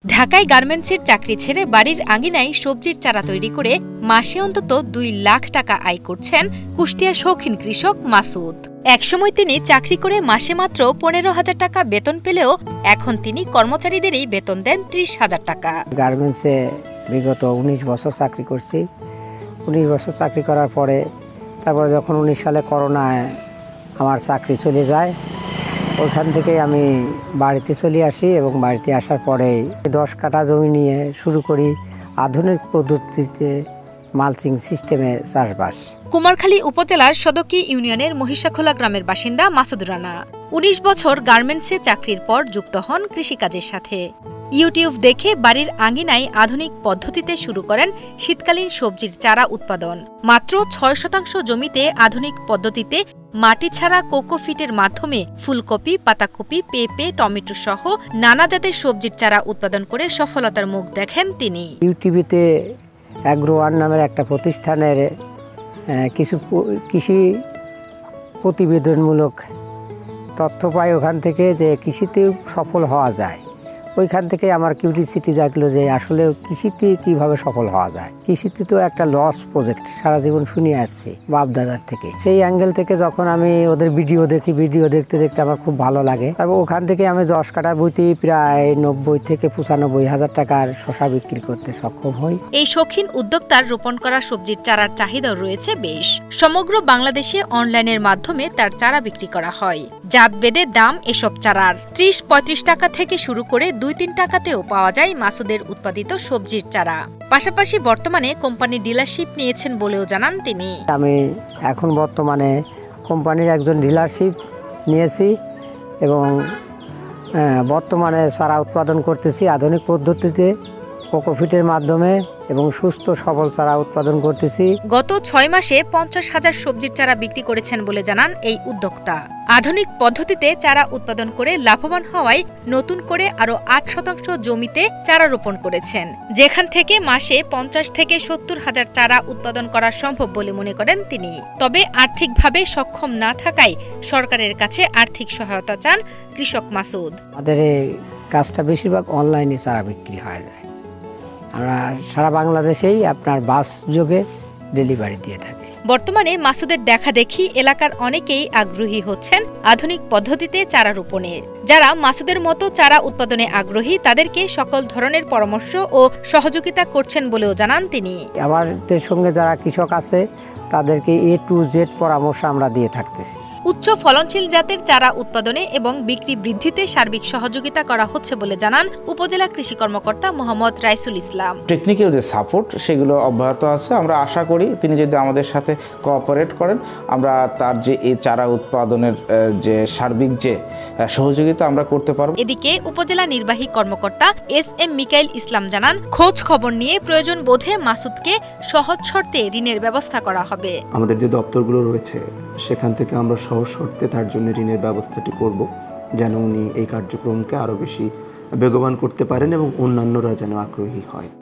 ঢাকায় গার্মেন্টসের চাকরি ছেড়ে বাড়ির আঙিনায় সবজির চারা তৈরি করে মাসে অন্তত ২ লাখ টাকা আয় করছেন কুষ্টিয়ার শৌখিন কৃষক মাসুদ। একসময় তিনি চাকরি করে মাসে মাত্র ১৫,০০০ টাকা বেতন পেলেও এখন তিনি কর্মচারীদেরই বেতন দেন ৩০,০০০ টাকা। গার্মেন্টসে বিগত ১৯ বছর চাকরি করছি। ১৯ বছর চাকরি করার পরে তারপরে যখন ১৯ সালে করোনায় আমার চাকরি চলে যায়, ওইখান থেকে আমি বাড়িতে চলে আসি এবং বাড়িতে আসার পরে ১০ কাঠা জমি নিয়ে শুরু করি আধুনিক পদ্ধতিতে মালচিং সিস্টেমে চাষবাস। কুমারখালী উপজেলার সদকি ইউনিয়নের মহিষাখোলা গ্রামের বাসিন্দা মাসুদ রানা ১৯ বছর গার্মেন্টসে চাকরির পর যুক্ত হন কৃষিকাজের সাথে। ইউটিউব দেখে বাড়ির আঙিনায় আধুনিক পদ্ধতিতে শুরু করেন শীতকালীন সবজির চারা উৎপাদন। মাত্র ৬% জমিতে আধুনিক পদ্ধতিতে মাটি ছাড়া কোকোফিটের মাধ্যমে ফুলকপি, পাতাকপি, পেঁপে, টমেটো সহ নানা জাতের সবজির চারা উৎপাদন করে সফলতার মুখ দেখেন তিনি। ইউটিউবেতে অ্যাগ্রোয়ান নামের একটা প্রতিষ্ঠানের কিছু কৃষি প্রতিবেদনমূলক তথ্য পাই ওখান থেকে, যে কৃষিতেও সফল হওয়া যায়। ওইখান থেকে আমার কিউরিওসিটি জাগলো যে আসলে কৃষিতে কিভাবে সফল হওয়া যায়। কৃষিতে তো একটা লস প্রজেক্ট, সারা জীবন শুনে আসছি বাপ দাদার থেকে। সেই অ্যাঙ্গেল থেকে যখন আমি ওদের ভিডিও দেখি, ভিডিও দেখতে দেখতে আমার খুব ভালো লাগে। তারপর ওখান থেকে আমি ১০ কাঠা বইতে প্রায় ৯০ থেকে ৯৫,০০০ টাকার শসা বিক্রি করতে সক্ষম হই। এই শৌখিন উদ্যোক্তার রোপণ করা সবজির চারার চাহিদাও রয়েছে বেশ। সমগ্র বাংলাদেশে অনলাইনের মাধ্যমে তার চারা বিক্রি করা হয়। জাত বেদে দাম এসব চারার ৩০-৩৫ টাকা থেকে শুরু করে ২-৩ টাকাতেও পাওয়া যায় মাসুদের উৎপাদিত সবজির চারা। পাশাপাশি বর্তমানে কোম্পানি ডিলারশিপ নিয়েছেন বলেও জানান তিনি। আমি এখন বর্তমানে কোম্পানির একজন ডিলারশিপ নিয়েছি এবং বর্তমানে চারা উৎপাদন করতেছি আধুনিক পদ্ধতিতে কোকোফিটের মাধ্যমে এবং সুস্থ সবল চারা উৎপাদন করতেছি। গত ৬ মাসে ৫০,০০০ সবজির চারা বিক্রি করেছেন বলে জানান এই উদ্যোক্তা। আধুনিক পদ্ধতিতে চারা উৎপাদন করে লাভবান হওয়ায় নতুন করে আরও ৮% জমিতে চারা রোপণ করেছেন, যেখান থেকে মাসে ৫০ থেকে ৭০,০০০ চারা উৎপাদন করা সম্ভব বলে মনে করেন তিনি। তবে আর্থিকভাবে সক্ষম না থাকায় সরকারের কাছে আর্থিক সহায়তা চান কৃষক মাসুদ। আমাদের এই কাজটা বেশিরভাগ অনলাইনে চারা বিক্রি হয়ে যায়। আমরা সারা বাংলাদেশেই আপনার বাস যোগে ডেলিভারি দিয়ে থাকি। বর্তমানে মাসুদের দেখা দেখি এলাকার অনেকেই আগ্রহী হচ্ছেন আধুনিক পদ্ধতিতে চারা রোপণের। যারা মাসুদের মতো চারা উৎপাদনে আগ্রহী তাদেরকে সকল ধরনের পরামর্শ ও সহযোগিতা করছেন বলেও জানান তিনি। আমাদের সঙ্গে যারা কৃষক আছে তাদেরকে A to Z পরামর্শ আমরা দিয়ে থাকতেছি। উচ্চ ফলনশীল জাতের চারা উৎপাদনে এবং বিক্রি বৃদ্ধিতে সার্বিক সহযোগিতা করা হচ্ছে বলে জানান উপজেলা কৃষি কর্মকর্তা মোহাম্মদ রাইসুল ইসলাম। টেকনিক্যাল যে সাপোর্ট সেগুলো অব্যাহত আছে। আমরা আশা করি তিনি যদি আমাদের সাথে কোঅপারেট করেন, আমরা তার যে এই চারা উৎপাদনের যে সার্বিক যে সহযোগিতা আমরা করতে পারব। এদিকে উপজেলা নির্বাহী কর্মকর্তা SM মিকাইল ইসলাম জানান, খোঁজ খবর নিয়ে প্রয়োজন বোধে মাসুদকে সহজ শর্তে ঋণের ব্যবস্থা করা হবে। আমাদের যে দপ্তরগুলো রয়েছে সেখান থেকে আমরা সহজ শর্তে তার জন্য ঋণের ব্যবস্থাটি করব, যেন উনি এই কার্যক্রমকে আরও বেশি বেগবান করতে পারেন এবং অন্যান্যরা যেন আগ্রহী হয়।